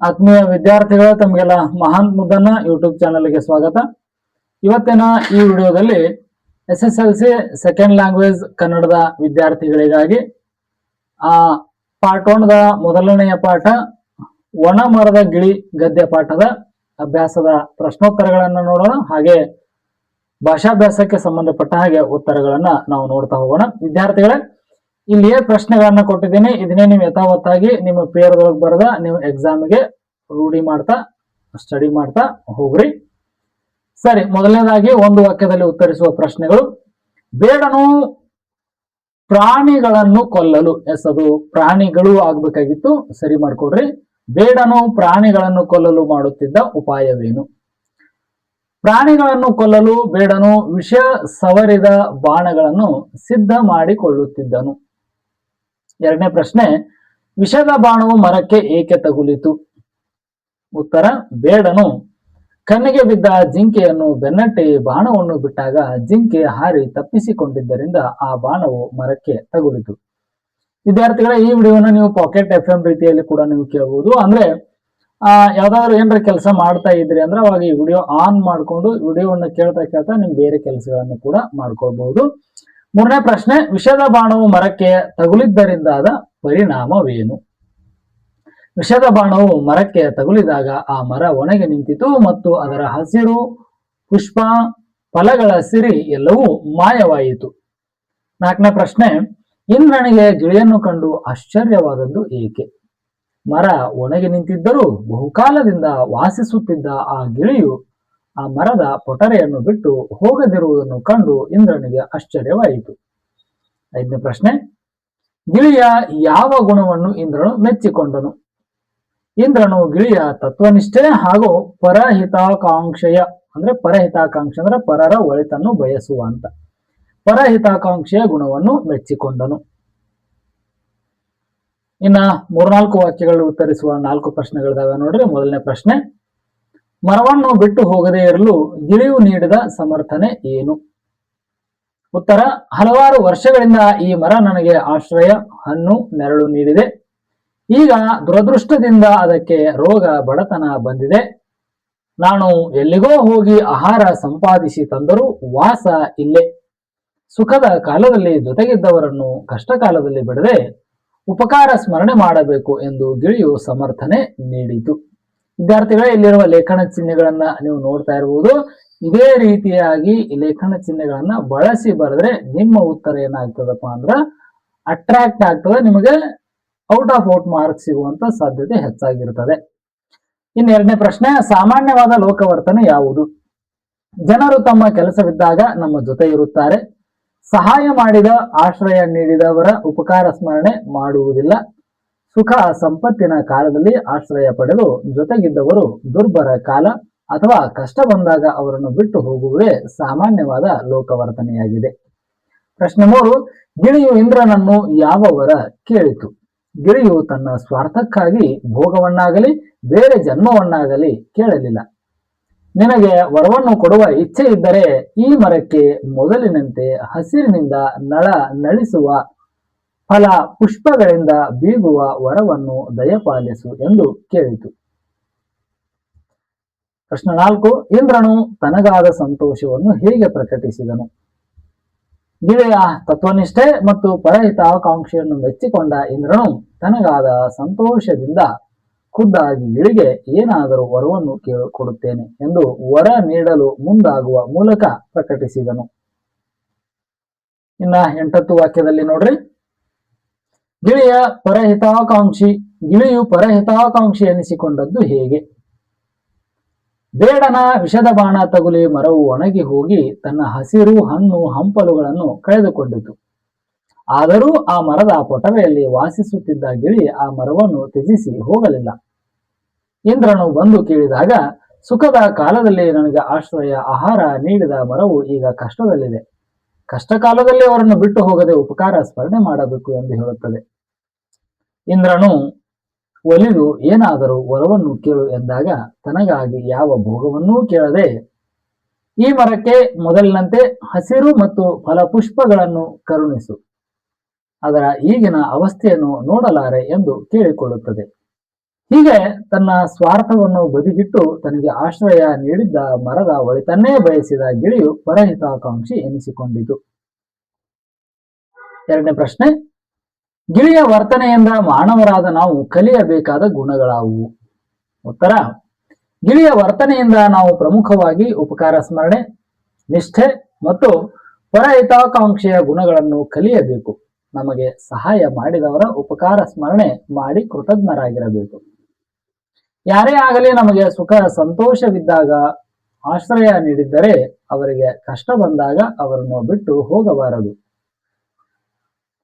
ಆತ್ಮೀಯ ವಿದ್ಯಾರ್ಥಿಗಳ ತಮಗೆಲ್ಲ ಮಹಾನ್ ಮುದ್ದನ್ನ ಯೂಟ್ಯೂಬ್ ಚಾನಲ್ಗೆ ಸ್ವಾಗತ. ಇವತ್ತಿನ ಈ ವಿಡಿಯೋದಲ್ಲಿ SSLC ಸೆಕೆಂಡ್ ಲ್ಯಾಂಗ್ವೇಜ್ ಕನ್ನಡದ ವಿದ್ಯಾರ್ಥಿಗಳಿಗಾಗಿ ಪಾರ್ಟ್ 1ದ ಮೊದಲನೆಯ ಪಾಠ ಒಣ ಮರದ ಗಿಳಿ ಗದ್ಯ ಪಾಠದ ಅಭ್ಯಾಸದ ಪ್ರಶ್ನೋತ್ತರಗಳನ್ನು ನೋಡೋಣ. ಹಾಗೆ ಭಾಷಾಭ್ಯಾಸಕ್ಕೆ ಸಂಬಂಧಪಟ್ಟ ಹಾಗೆ ಉತ್ತರಗಳನ್ನ ನಾವು ನೋಡ್ತಾ ಹೋಗೋಣ. ವಿದ್ಯಾರ್ಥಿಗಳೇ, ಇಲ್ಲಿಯೇ ಪ್ರಶ್ನೆಗಳನ್ನ ಕೊಟ್ಟಿದ್ದೀನಿ. ಇದನ್ನೇ ನೀವು ಯಥಾವತ್ತಾಗಿ ನಿಮ್ಮ ಪೇರ್ದೊಳಗೆ ಬರೆದ ನೀವು ಎಕ್ಸಾಮ್ಗೆ ರೂಢಿ ಮಾಡ್ತಾ ಸ್ಟಡಿ ಮಾಡ್ತಾ ಹೋಗ್ರಿ. ಸರಿ, ಮೊದಲನೇದಾಗಿ ಒಂದು ವಾಕ್ಯದಲ್ಲಿ ಉತ್ತರಿಸುವ ಪ್ರಶ್ನೆಗಳು. ಬೇಡನು ಪ್ರಾಣಿಗಳನ್ನು ಕೊಲ್ಲಲು, ಅದು ಪ್ರಾಣಿಗಳು ಆಗ್ಬೇಕಾಗಿತ್ತು, ಸರಿ ಮಾಡ್ಕೊಡ್ರಿ. ಬೇಡನು ಪ್ರಾಣಿಗಳನ್ನು ಕೊಲ್ಲಲು ಮಾಡುತ್ತಿದ್ದ ಉಪಾಯವೇನು? ಪ್ರಾಣಿಗಳನ್ನು ಕೊಲ್ಲಲು ಬೇಡನು ವಿಷ ಸವರಿದ ಬಾಣಗಳನ್ನು ಸಿದ್ಧ ಮಾಡಿಕೊಳ್ಳುತ್ತಿದ್ದನು. ಎರಡನೇ ಪ್ರಶ್ನೆ, ವಿಷದ ಬಾಣವು ಮರಕ್ಕೆ ಏಕೆ ತಗುಲಿತು? ಉತ್ತರ, ಬೇಡನು ಕಣ್ಣಿಗೆ ಬಿದ್ದ ಜಿಂಕೆಯನ್ನು ಬೆನ್ನಟ್ಟಿ ಬಾಣವನ್ನು ಬಿಟ್ಟಾಗ ಜಿಂಕೆ ಹಾರಿ ತಪ್ಪಿಸಿಕೊಂಡಿದ್ದರಿಂದ ಆ ಬಾಣವು ಮರಕ್ಕೆ ತಗುಲಿತು. ವಿದ್ಯಾರ್ಥಿಗಳ, ಈ ವಿಡಿಯೋನ ನೀವು ಪಾಕೆಟ್ FM ರೀತಿಯಲ್ಲಿ ಕೂಡ ನೀವು ಕೇಳಬಹುದು. ಅಂದ್ರೆ ಯಾವ್ದಾದ್ರು ಏನಾರ ಕೆಲಸ ಮಾಡ್ತಾ ಇದ್ರಿ ಅಂದ್ರೆ ಅವಾಗ ಈ ವಿಡಿಯೋ ಆನ್ ಮಾಡ್ಕೊಂಡು ವಿಡಿಯೋವನ್ನು ಕೇಳ್ತಾ ಕೇಳ್ತಾ ನಿಮ್ ಬೇರೆ ಕೆಲಸಗಳನ್ನು ಕೂಡ ಮಾಡ್ಕೊಳ್ಬಹುದು. ಮೂರನೇ ಪ್ರಶ್ನೆ, ವಿಷದ ಬಾಣವು ಮರಕ್ಕೆ ತಗುಲಿದ್ದರಿಂದಾದ ಪರಿಣಾಮವೇನು? ವಿಷದ ಬಾಣವು ಮರಕ್ಕೆ ತಗುಲಿದಾಗ ಆ ಮರ ಒಣಗಿ ನಿಂತಿತು ಮತ್ತು ಅದರ ಹಸಿರು, ಪುಷ್ಪ, ಫಲಗಳ ಸಿರಿ ಎಲ್ಲವೂ ಮಾಯವಾಯಿತು. ನಾಲ್ಕನೇ ಪ್ರಶ್ನೆ, ಇಂದ್ರನಿಗೆ ಗಿಳಿಯನ್ನು ಕಂಡು ಆಶ್ಚರ್ಯವಾದದ್ದು ಏಕೆ? ಮರ ಒಣಗಿ ನಿಂತಿದ್ದರೂ ಬಹುಕಾಲದಿಂದ ವಾಸಿಸುತ್ತಿದ್ದ ಆ ಗಿಳಿಯು ಆ ಮರದ ಪೊಟರೆಯನ್ನು ಬಿಟ್ಟು ಹೋಗದಿರುವುದನ್ನು ಕಂಡು ಇಂದ್ರನಿಗೆ ಆಶ್ಚರ್ಯವಾಯಿತು. ಐದನೇ ಪ್ರಶ್ನೆ, ಗಿಳಿಯ ಯಾವ ಗುಣವನ್ನು ಇಂದ್ರನು ಮೆಚ್ಚಿಕೊಂಡನು? ಇಂದ್ರನು ಗಿಳಿಯ ತತ್ವನಿಷ್ಠೆ ಹಾಗೂ ಪರಹಿತಾಕಾಂಕ್ಷೆಯ ಅಂದ್ರೆ ಪರರ ಒಳಿತನ್ನು ಬಯಸುವ ಅಂತ ಪರಹಿತಾಕಾಂಕ್ಷೆಯ ಗುಣವನ್ನು ಮೆಚ್ಚಿಕೊಂಡನು. ಇನ್ನ 3-4 ವಾಕ್ಯಗಳು ಉತ್ತರಿಸುವ 4 ಪ್ರಶ್ನೆಗಳಿದಾವೆ ನೋಡ್ರಿ. ಮೊದಲನೇ ಪ್ರಶ್ನೆ, ಮರವನ್ನು ಬಿಟ್ಟು ಹೋಗದೇ ಇರಲು ಗಿಳಿಯು ನೀಡಿದ ಸಮರ್ಥನೆ ಏನು? ಉತ್ತರ, ಹಲವಾರು ವರ್ಷಗಳಿಂದ ಈ ಮರ ನನಗೆ ಆಶ್ರಯ, ಹಣ್ಣು, ನೆರಳು ನೀಡಿದೆ. ಈಗ ದುರದೃಷ್ಟದಿಂದ ಅದಕ್ಕೆ ರೋಗ, ಬಡತನ ಬಂದಿದೆ. ನಾನು ಎಲ್ಲಿಗೋ ಹೋಗಿ ಆಹಾರ ಸಂಪಾದಿಸಿ ತಂದರೂ ವಾಸ ಇಲ್ಲೇ. ಸುಖದ ಕಾಲದಲ್ಲಿ ಜೊತೆಗಿದ್ದವರನ್ನು ಕಷ್ಟ ಕಾಲದಲ್ಲಿ ಬಿಡದೆ ಉಪಕಾರ ಸ್ಮರಣೆ ಮಾಡಬೇಕು ಎಂದು ಗಿಳಿಯು ಸಮರ್ಥನೆ ನೀಡಿತು. ವಿದ್ಯಾರ್ಥಿಗಳೇ, ಇಲ್ಲಿರುವ ಲೇಖನ ಚಿಹ್ನೆಗಳನ್ನ ನೀವು ನೋಡ್ತಾ ಇರಬಹುದು. ಇದೇ ರೀತಿಯಾಗಿ ಲೇಖನ ಚಿಹ್ನೆಗಳನ್ನ ಬಳಸಿ ಬರೆದ್ರೆ ನಿಮ್ಮ ಉತ್ತರ ಏನಾಗ್ತದಪ್ಪ ಅಂದ್ರ ಅಟ್ರಾಕ್ಟ್ ಆಗ್ತದೆ, ನಿಮಗೆ ಔಟ್ ಆಫ್ ಮಾರ್ಕ್ಸ್ ಸಿಗುವಂತ ಸಾಧ್ಯತೆ ಹೆಚ್ಚಾಗಿರ್ತದೆ. ಇನ್ನು ಎರಡನೇ ಪ್ರಶ್ನೆ, ಸಾಮಾನ್ಯವಾದ ಲೋಕವರ್ತನೆ ಯಾವುದು? ಜನರು ತಮ್ಮ ಕೆಲಸವಿದ್ದಾಗ ನಮ್ಮ ಜೊತೆ ಇರುತ್ತಾರೆ. ಸಹಾಯ ಮಾಡಿದ, ಆಶ್ರಯ ನೀಡಿದವರ ಉಪಕಾರ ಸ್ಮರಣೆ ಮಾಡುವುದಿಲ್ಲ. ಸುಖ ಸಂಪತ್ತಿನ ಕಾಲದಲ್ಲಿ ಆಶ್ರಯ ಪಡೆದು ಜೊತೆಗಿದ್ದವರು ದುರ್ಬರ ಕಾಲ ಅಥವಾ ಕಷ್ಟ ಬಂದಾಗ ಅವರನ್ನು ಬಿಟ್ಟು ಹೋಗುವುದೇ ಸಾಮಾನ್ಯವಾದ ಲೋಕವರ್ತನೆಯಾಗಿದೆ. ಪ್ರಶ್ನೆ 3, ಗಿಳಿಯು ಇಂದ್ರನನ್ನು ಯಾವ ವರ ಕೇಳಿತು? ಗಿಳಿಯು ತನ್ನ ಸ್ವಾರ್ಥಕ್ಕಾಗಿ ಭೋಗವನ್ನಾಗಲಿ ಬೇರೆ ಜನ್ಮವನ್ನಾಗಲಿ ಕೇಳಲಿಲ್ಲ. ನಿನಗೆ ವರವನ್ನು ಕೊಡುವ ಇಚ್ಛೆ ಇದ್ದರೆ ಈ ಮರಕ್ಕೆ ಮೊದಲಿನಂತೆ ಹಸಿರಿನಿಂದ ನಳಿಸುವ ಫಲ ಪುಷ್ಪಗಳಿಂದ ಬೀಗುವ ವರವನ್ನು ದಯಪಾಲಿಸು ಎಂದು ಕೇಳಿತು. ಪ್ರಶ್ನೆ 4, ಇಂದ್ರನು ತನಗಾದ ಸಂತೋಷವನ್ನು ಹೇಗೆ ಪ್ರಕಟಿಸಿದನು? ಗಿಳಿಯ ತತ್ವನಿಷ್ಠೆ ಮತ್ತು ಪರಹಿತಾಕಾಂಕ್ಷೆಯನ್ನು ಮೆಚ್ಚಿಕೊಂಡ ಇಂದ್ರನು ತನಗಾದ ಸಂತೋಷದಿಂದ ಖುದ್ದಾಗಿ ಗಿಳಿಗೆ ಏನಾದರೂ ವರವನ್ನು ಕೊಡುತ್ತೇನೆ ಎಂದು ವರ ನೀಡಲು ಮುಂದಾಗುವ ಮೂಲಕ ಪ್ರಕಟಿಸಿದನು. ಇನ್ನ 8ನೇ ವಾಕ್ಯದಲ್ಲಿ ನೋಡ್ರಿ, ಗಿಳಿಯು ಪರಹಿತಾಕಾಂಕ್ಷಿ ಎನಿಸಿಕೊಂಡದ್ದು ಹೇಗೆ? ಬೇಡನ ವಿಷದ ಬಾಣ ತಗುಲಿ ಮರವು ಒಣಗಿ ಹೋಗಿ ತನ್ನ ಹಸಿರು, ಹಣ್ಣು, ಹಂಪಲುಗಳನ್ನು ಕಳೆದುಕೊಂಡಿತು. ಆದರೂ ಆ ಮರದ ಪೊಟರೆಯಲ್ಲಿ ವಾಸಿಸುತ್ತಿದ್ದ ಗಿಳಿ ಆ ಮರವನ್ನು ತ್ಯಜಿಸಿ ಹೋಗಲಿಲ್ಲ. ಇಂದ್ರನು ಬಂದು ಕೇಳಿದಾಗ, ಸುಖದ ಕಾಲದಲ್ಲಿ ನನಗೆ ಆಶ್ರಯ, ಆಹಾರ ನೀಡಿದ ಮರವು ಈಗ ಕಷ್ಟದಲ್ಲಿದೆ. ಕಷ್ಟ ಕಾಲದಲ್ಲಿ ಅವರನ್ನು ಬಿಟ್ಟು ಹೋಗದೆ ಉಪಕಾರ ಸ್ಮರಣೆ ಮಾಡಬೇಕು ಎಂದು ಹೇಳುತ್ತದೆ. ಇಂದ್ರನು ಒಲಿದು ಏನಾದರೂ ವರವನ್ನು ಕೇಳು ಎಂದಾಗ ತನಗಾಗಿ ಯಾವ ಭೋಗವನ್ನೂ ಕೇಳದೆ ಈ ಮರಕ್ಕೆ ಮೊದಲಿನಂತೆ ಹಸಿರು ಮತ್ತು ಫಲಪುಷ್ಪಗಳನ್ನು ಕರುಣಿಸು, ಅದರ ಈಗಿನ ಅವಸ್ಥೆಯನ್ನು ನೋಡಲಾರೆ ಎಂದು ಕೇಳಿಕೊಳ್ಳುತ್ತದೆ. ಹೀಗೆ ತನ್ನ ಸ್ವಾರ್ಥವನ್ನು ಬದಿಗಿಟ್ಟು ತನಗೆ ಆಶ್ರಯ ನೀಡಿದ್ದ ಮರದ ಒಳಿತನ್ನೇ ಬಯಸಿದ ಗಿಳಿಯು ಪರಹಿತಾಕಾಂಕ್ಷಿ ಎನಿಸಿಕೊಂಡಿತು. ಎರಡನೇ ಪ್ರಶ್ನೆ, ಗಿಳಿಯ ವರ್ತನೆಯಿಂದ ಮಾನವರಾದ ನಾವು ಕಲಿಯಬೇಕಾದ ಗುಣಗಳಾವುವು? ಉತ್ತರ, ಗಿಳಿಯ ವರ್ತನೆಯಿಂದ ನಾವು ಪ್ರಮುಖವಾಗಿ ಉಪಕಾರ ಸ್ಮರಣೆ, ನಿಷ್ಠೆ ಮತ್ತು ಪರಹಿತಾಕಾಂಕ್ಷೆಯ ಗುಣಗಳನ್ನು ಕಲಿಯಬೇಕು. ನಮಗೆ ಸಹಾಯ ಮಾಡಿದವರ ಉಪಕಾರ ಸ್ಮರಣೆ ಮಾಡಿ ಕೃತಜ್ಞರಾಗಿರಬೇಕು. ಯಾರೇ ಆಗಲಿ ನಮಗೆ ಸುಖ ಸಂತೋಷವಿದ್ದಾಗ ಆಶ್ರಯ ನೀಡಿದ್ದರೆ ಅವರಿಗೆ ಕಷ್ಟ ಬಂದಾಗ ಅವರನ್ನು ಬಿಟ್ಟು ಹೋಗಬಾರದು.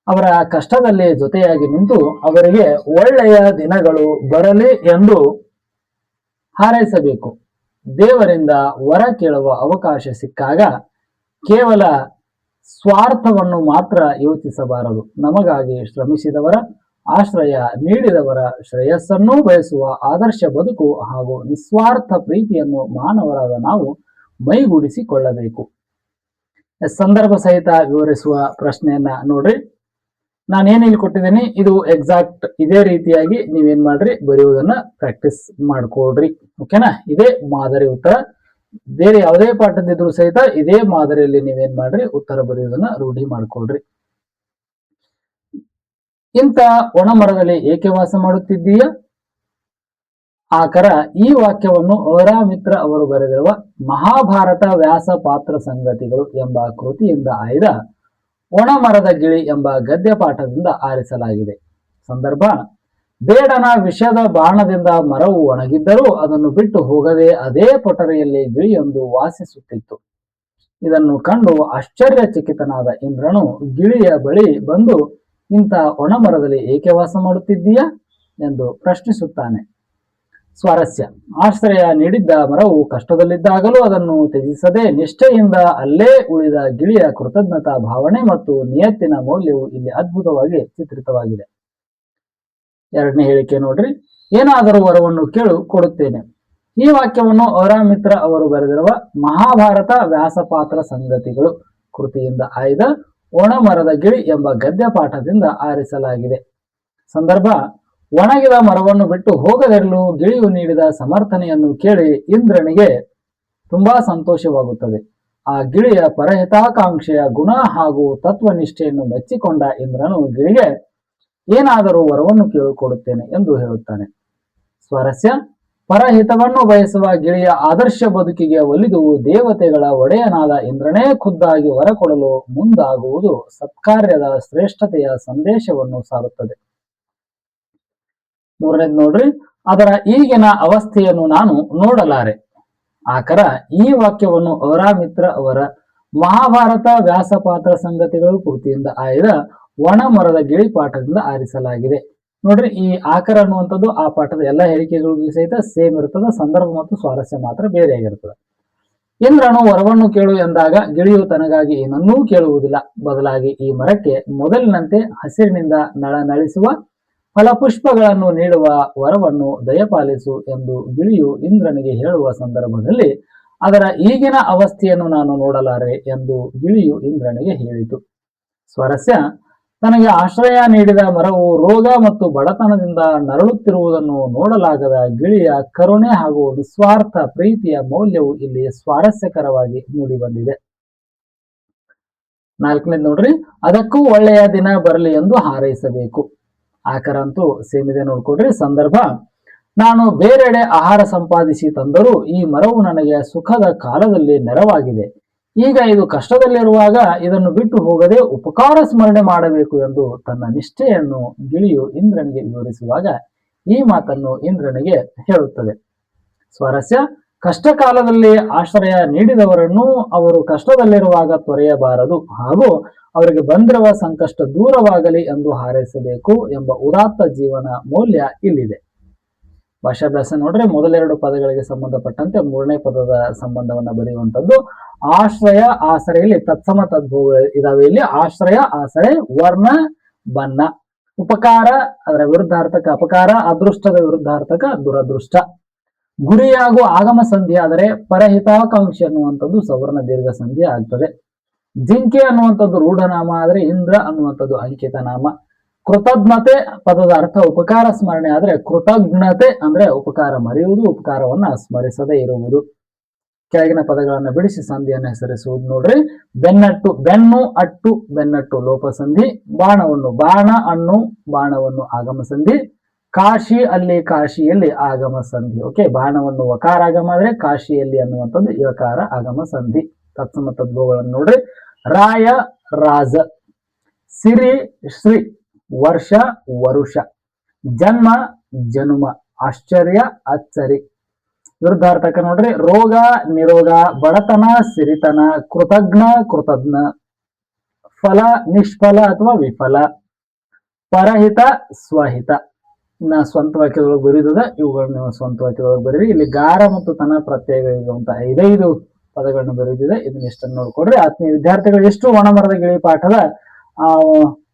ಅವರ ಕಷ್ಟದಲ್ಲಿ ಜೊತೆಯಾಗಿ ನಿಂತು ಅವರಿಗೆ ಒಳ್ಳೆಯ ದಿನಗಳು ಬರಲಿ ಎಂದು ಹಾರೈಸಬೇಕು. ದೇವರಿಂದ ವರ ಕೇಳುವ ಅವಕಾಶ ಸಿಕ್ಕಾಗ ಕೇವಲ ಸ್ವಾರ್ಥವನ್ನು ಮಾತ್ರ ಯೋಚಿಸಬಾರದು. ನಮಗಾಗಿ ಶ್ರಮಿಸಿದವರ, ಆಶ್ರಯ ನೀಡಿದವರ ಶ್ರೇಯಸ್ಸನ್ನೂ ಬಯಸುವ ಆದರ್ಶ ಬದುಕು ಹಾಗೂ ನಿಸ್ವಾರ್ಥ ಪ್ರೀತಿಯನ್ನು ಮಾನವರಾದ ನಾವು ಮೈಗೂಡಿಸಿಕೊಳ್ಳಬೇಕು. ಸಂದರ್ಭ ಸಹಿತ ವಿವರಿಸುವ ಪ್ರಶ್ನೆಯನ್ನ ನೋಡ್ರಿ. ನಾನೇನು ಇಲ್ಲಿ ಕೊಟ್ಟಿದ್ದೀನಿ ಇದು ಎಕ್ಸಾಕ್ಟ್ ಇದೇ ರೀತಿಯಾಗಿ ನೀವೇನ್ ಮಾಡ್ರಿ ಬರೆಯುವುದನ್ನ ಪ್ರಾಕ್ಟೀಸ್ ಮಾಡ್ಕೊಳ್ರಿ. ಓಕೆನಾ? ಇದೇ ಮಾದರಿ ಉತ್ತರ. ಬೇರೆ ಯಾವುದೇ ಪಾಠದಿದ್ರು ಸಹಿತ ಇದೇ ಮಾದರಿಯಲ್ಲಿ ನೀವೇನ್ ಮಾಡ್ರಿ ಉತ್ತರ ಬರೆಯುವುದನ್ನ ರೂಢಿ ಮಾಡ್ಕೊಳ್ರಿ. ಇಂಥ ಒಣ ಮರದಲ್ಲಿ ಏಕೆ ವಾಸ ಮಾಡುತ್ತಿದ್ದೀಯ? ಆಕರ ಈ ವಾಕ್ಯವನ್ನು ಅವರಾಮಿತ್ರ ಅವರು ಬರೆದಿರುವ ಮಹಾಭಾರತ ವ್ಯಾಸ ಪಾತ್ರ ಸಂಗತಿಗಳು ಎಂಬ ಕೃತಿಯಿಂದ ಆಯ್ದ ಒಣ ಮರದ ಗಿಳಿ ಎಂಬ ಗದ್ಯ ಪಾಠದಿಂದ ಆರಿಸಲಾಗಿದೆ. ಸಂದರ್ಭ, ಬೇಡನ ವಿಷದ ಬಾಣದಿಂದ ಮರವು ಒಣಗಿದ್ದರೂ ಅದನ್ನು ಬಿಟ್ಟು ಹೋಗದೆ ಅದೇ ಪೊಟರೆಯಲ್ಲಿ ಗಿಳಿಯೊಂದು ವಾಸಿಸುತ್ತಿತ್ತು. ಇದನ್ನು ಕಂಡು ಆಶ್ಚರ್ಯಚಕಿತನಾದ ಇಂದ್ರನು ಗಿಳಿಯ ಬಳಿ ಬಂದು, ಇಂಥ ಒಣ ಮರದಲ್ಲಿ ಏಕೆ ವಾಸ ಮಾಡುತ್ತಿದ್ದೀಯಾ ಎಂದು ಪ್ರಶ್ನಿಸುತ್ತಾನೆ. ಸ್ವಾರಸ್ಯ, ಆಶ್ರಯ ನೀಡಿದ್ದ ಮರವು ಕಷ್ಟದಲ್ಲಿದ್ದಾಗಲೂ ಅದನ್ನು ತ್ಯಜಿಸದೆ ನಿಷ್ಠೆಯಿಂದ ಅಲ್ಲೇ ಉಳಿದ ಗಿಳಿಯ ಕೃತಜ್ಞತಾ ಭಾವನೆ ಮತ್ತು ನಿಯತ್ತಿನ ಮೌಲ್ಯವು ಇಲ್ಲಿ ಅದ್ಭುತವಾಗಿ ಚಿತ್ರಿತವಾಗಿದೆ. ಎರಡನೇ ಹೇಳಿಕೆ ನೋಡ್ರಿ, ಏನಾದರೂ ವರವನ್ನು ಕೇಳು ಕೊಡುತ್ತೇನೆ. ಈ ವಾಕ್ಯವನ್ನು ಅವರಾಮಿತ್ರ ಅವರು ಬರೆದಿರುವ ಮಹಾಭಾರತ ವ್ಯಾಸಪಾತ್ರ ಸಂಗತಿಗಳು ಕೃತಿಯಿಂದ ಆಯ್ದ ಒಣ ಮರದ ಗಿಳಿ ಎಂಬ ಗದ್ಯ ಪಾಠದಿಂದ ಆರಿಸಲಾಗಿದೆ. ಸಂದರ್ಭ, ಒಣಗಿದ ಮರವನ್ನು ಬಿಟ್ಟು ಹೋಗದಿರಲು ಗಿಳಿಯು ನೀಡಿದ ಸಮರ್ಥನೆಯನ್ನು ಕೇಳಿ ಇಂದ್ರನಿಗೆ ತುಂಬಾ ಸಂತೋಷವಾಗುತ್ತದೆ. ಆ ಗಿಳಿಯ ಪರಹಿತಾಕಾಂಕ್ಷೆಯ ಗುಣ ಹಾಗೂ ತತ್ವನಿಷ್ಠೆಯನ್ನು ಮೆಚ್ಚಿಕೊಂಡ ಇಂದ್ರನು ಗಿಳಿಗೆ ಏನಾದರೂ ವರವನ್ನು ಕೇಳಿಕೊಡುತ್ತೇನೆ ಎಂದು ಹೇಳುತ್ತಾನೆ. ಸ್ವಾರಸ್ಯ, ಪರಹಿತವನ್ನು ಬಯಸುವ ಗಿಳಿಯ ಆದರ್ಶ ಬದುಕಿಗೆ ಒಲಿದು ದೇವತೆಗಳ ಒಡೆಯನಾದ ಇಂದ್ರನೇ ಖುದ್ದಾಗಿ ವರ ಕೊಡಲು ಮುಂದಾಗುವುದು ಸತ್ಕಾರ್ಯದ ಶ್ರೇಷ್ಠತೆಯ ಸಂದೇಶವನ್ನು ಸಾರುತ್ತದೆ. ಮೂರನೇದು ನೋಡ್ರಿ, ಅದರ ಈಗಿನ ಅವಸ್ಥೆಯನ್ನು ನಾನು ನೋಡಲಾರೆ. ಆಕರ ಈ ವಾಕ್ಯವನ್ನು ಅವರಾಮಿತ್ರ ಅವರ ಮಹಾಭಾರತ ವ್ಯಾಸಪಾತ್ರ ಸಂಗತಿಗಳು ಕೃತಿಯಿಂದ ಆಯ್ದ ಒಣ ಮರದ ಗಿಳಿ ಪಾಠದಿಂದ ಆರಿಸಲಾಗಿದೆ. ನೋಡ್ರಿ, ಈ ಆಕರ ಅನ್ನುವಂಥದ್ದು ಆ ಪಾಠದ ಎಲ್ಲ ಹೇಳಿಕೆಗಳಿಗೂ ಸಹಿತ ಸೇಮ್ ಇರ್ತದೆ. ಸಂದರ್ಭ ಮತ್ತು ಸ್ವಾರಸ್ಯ ಮಾತ್ರ ಬೇರೆ ಆಗಿರ್ತದೆ. ಇಂದ್ರನು ವರವನ್ನು ಕೇಳು ಎಂದಾಗ ಗಿಳಿಯು ತನಗಾಗಿ ಏನನ್ನೂ ಕೇಳುವುದಿಲ್ಲ. ಬದಲಾಗಿ ಈ ಮರಕ್ಕೆ ಮೊದಲಿನಂತೆ ಹಸಿರಿನಿಂದ ನಳನಳಿಸುವ ಫಲಪುಷ್ಪಗಳನ್ನು ನೀಡುವ ವರವನ್ನು ದಯಪಾಲಿಸು ಎಂದು ಗಿಳಿಯು ಇಂದ್ರನಿಗೆ ಹೇಳುವ ಸಂದರ್ಭದಲ್ಲಿ ಅದರ ಈಗಿನ ಅವಸ್ಥೆಯನ್ನು ನಾನು ನೋಡಲಾರೆ ಎಂದು ಗಿಳಿಯು ಇಂದ್ರನಿಗೆ ಹೇಳಿತು. ಸ್ವಾರಸ್ಯ, ತನಗೆ ಆಶ್ರಯ ನೀಡಿದ ಮರವು ರೋಗ ಮತ್ತು ಬಡತನದಿಂದ ನರಳುತ್ತಿರುವುದನ್ನು ನೋಡಲಾಗದ ಗಿಳಿಯ ಕರುಣೆ ಹಾಗೂ ನಿಸ್ವಾರ್ಥ ಪ್ರೀತಿಯ ಮೌಲ್ಯವು ಇಲ್ಲಿ ಸ್ವಾರಸ್ಯಕರವಾಗಿ ಮೂಡಿಬಂದಿದೆ. ನಾಲ್ಕನೇದು ನೋಡ್ರಿ, ಅದಕ್ಕೂ ಒಳ್ಳೆಯ ದಿನ ಬರಲಿ ಎಂದು ಹಾರೈಸಬೇಕು. ಆಕರಂತೂ ಸೇಮಿದೆ ನೋಡ್ಕೊಡ್ರಿ. ಸಂದರ್ಭ, ನಾನು ಬೇರೆಡೆ ಆಹಾರ ಸಂಪಾದಿಸಿ ತಂದರೂ ಈ ಮರವು ನನಗೆ ಸುಖದ ಕಾಲದಲ್ಲಿ ನೆರವಾಗಿದೆ. ಈಗ ಇದು ಕಷ್ಟದಲ್ಲಿರುವಾಗ ಇದನ್ನು ಬಿಟ್ಟು ಹೋಗದೆ ಉಪಕಾರ ಸ್ಮರಣೆ ಮಾಡಬೇಕು ಎಂದು ತನ್ನ ನಿಷ್ಠೆಯನ್ನು ಗಿಳಿಯು ಇಂದ್ರನಿಗೆ ವಿವರಿಸುವಾಗ ಈ ಮಾತನ್ನು ಇಂದ್ರನಿಗೆ ಹೇಳುತ್ತದೆ. ಸ್ವಾರಸ್ಯ, ಕಷ್ಟ ಕಾಲದಲ್ಲಿ ಆಶ್ರಯ ನೀಡಿದವರನ್ನು ಅವರು ಕಷ್ಟದಲ್ಲಿರುವಾಗ ತೊರೆಯಬಾರದು ಹಾಗೂ ಅವರಿಗೆ ಬಂದಿರುವ ಸಂಕಷ್ಟ ದೂರವಾಗಲಿ ಎಂದು ಹಾರೈಸಬೇಕು ಎಂಬ ಉದಾತ್ತ ಜೀವನ ಮೌಲ್ಯ ಇಲ್ಲಿದೆ. ಭಾಷಾಭ್ಯಾಸ ನೋಡ್ರೆ ಮೊದಲೆರಡು ಪದಗಳಿಗೆ ಸಂಬಂಧಪಟ್ಟಂತೆ ಮೂರನೇ ಪದದ ಸಂಬಂಧವನ್ನ ಬರೆಯುವಂಥದ್ದು. ಆಶ್ರಯ, ಆಸರೆಯಲ್ಲಿ ತತ್ಸಮ ತದ್ಭವಗಳು ಇದಾವೆ. ಇಲ್ಲಿ ಆಶ್ರಯ, ಆಸರೆ, ವರ್ಣ, ಬಣ್ಣ. ಉಪಕಾರ ಅದರ ವಿರುದ್ಧಾರ್ಥಕ ಅಪಕಾರ, ಅದೃಷ್ಟದ ವಿರುದ್ಧಾರ್ಥಕ ದುರದೃಷ್ಟ. ಗುರಿ ಹಾಗೂ ಆಗಮ ಸಂಧಿ ಆದರೆ ಪರಹಿತಾಕಾಂಕ್ಷಿ ಅನ್ನುವಂಥದ್ದು ಸವರ್ಣ ದೀರ್ಘ ಸಂಧಿ ಆಗ್ತದೆ. ಜಿಂಕೆ ಅನ್ನುವಂಥದ್ದು ರೂಢನಾಮ ಆದರೆ ಇಂದ್ರ ಅನ್ನುವಂಥದ್ದು ಅಂಕಿತ ನಾಮ. ಕೃತಜ್ಞತೆ ಪದದ ಅರ್ಥ ಉಪಕಾರ ಸ್ಮರಣೆ ಆದ್ರೆ ಕೃತಜ್ಞತೆ ಅಂದ್ರೆ ಉಪಕಾರ ಮರೆಯುವುದು, ಉಪಕಾರವನ್ನ ಸ್ಮರಿಸದೇ ಇರುವುದು. ಕೆಳಗಿನ ಪದಗಳನ್ನು ಬಿಡಿಸಿ ಸಂಧಿಯನ್ನು ಹೆಸರಿಸುವುದು ನೋಡ್ರಿ. ಬೆನ್ನಟ್ಟು, ಬೆನ್ನು ಅಟ್ಟು, ಬೆನ್ನಟ್ಟು ಲೋಪ ಸಂಧಿ. ಬಾಣವನ್ನು, ಬಾಣ ಅಣ್ಣು, ಬಾಣವನ್ನು ಆಗಮ ಸಂಧಿ. ಕಾಶಿ ಅಲ್ಲಿ, ಕಾಶಿಯಲ್ಲಿ ಆಗಮ ಸಂಧಿ. ಓಕೆ, ಬಾಣವನ್ನು ವಕಾರ ಆಗಮ ಆದ್ರೆ ಕಾಶಿಯಲ್ಲಿ ಅನ್ನುವಂಥದ್ದು ಇವಕಾರ ಆಗಮ ಸಂಧಿ. ತತ್ಸಮ ತದ್ಭವಗಳನ್ನು ನೋಡ್ರಿ. ರಾಯ, ರಾಜ. ಸಿರಿ, ಶ್ರೀ. ವರ್ಷ, ವರುಷ. ಜನ್ಮ, ಜನುಮ. ಆಶ್ಚರ್ಯ, ಅಚ್ಚರಿ. ವಿರುದ್ಧಾರ್ಥಕ ನೋಡ್ರಿ. ರೋಗ, ನಿರೋಗ. ಬಡತನ, ಸಿರಿತನ. ಕೃತಜ್ಞ, ಕೃತಜ್ಞ. ಫಲ, ನಿಷ್ಫಲ ಅಥವಾ ವಿಫಲ. ಪರಹಿತ, ಸ್ವಹಿತ. ಇನ್ನ ಸ್ವಂತ ವಾಕ್ಯದೊಳಗೆ ಬರೆಯುವುದ, ಇವುಗಳನ್ನ ನೀವು ಸ್ವಂತ ವಾಕ್ಯದೊಳಗೆ ಬರೀರಿ. ಇಲ್ಲಿ ಗಾರ ಮತ್ತು ತನ ಪ್ರತ್ಯಯಗಳಿರುವಂತಹ 5 ಪದಗಳನ್ನು ಬರೆದಿದೆ. ಇದನ್ನ ಇಷ್ಟನ್ನು ನೋಡ್ಕೊಡ್ರಿ. ಆತ್ಮೀಯ ವಿದ್ಯಾರ್ಥಿಗಳು, ಎಷ್ಟು ಒಣಮರದ ಗಿಳಿ ಪಾಠದ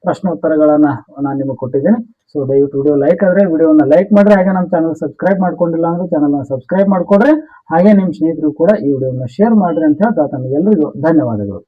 ಪ್ರಶ್ನೋತ್ತರಗಳನ್ನ ನಾನು ನಿಮಗೆ ಕೊಟ್ಟಿದ್ದೀನಿ. ಸೊ ದಯವಿಟ್ಟು ವಿಡಿಯೋ ಲೈಕ್ ಆದ್ರೆ ವಿಡಿಯೋನ ಲೈಕ್ ಮಾಡ್ರಿ. ಹಾಗೆ ನಮ್ಮ ಚಾನಲ್ ಸಬ್ಸ್ಕ್ರೈಬ್ ಮಾಡ್ಕೊಂಡಿಲ್ಲ ಅಂದ್ರೆ ಚಾನಲ್ನ ಸಬ್ಸ್ಕ್ರೈಬ್ ಮಾಡ್ಕೊಡ್ರಿ. ಹಾಗೆ ನಿಮ್ಮ ಸ್ನೇಹಿತರು ಕೂಡ ಈ ವಿಡಿಯೋನ ಶೇರ್ ಮಾಡ್ರಿ ಅಂತ ಹೇಳ್ತಾ ತಮಗೆಲ್ಲರಿಗೂ ಧನ್ಯವಾದಗಳು.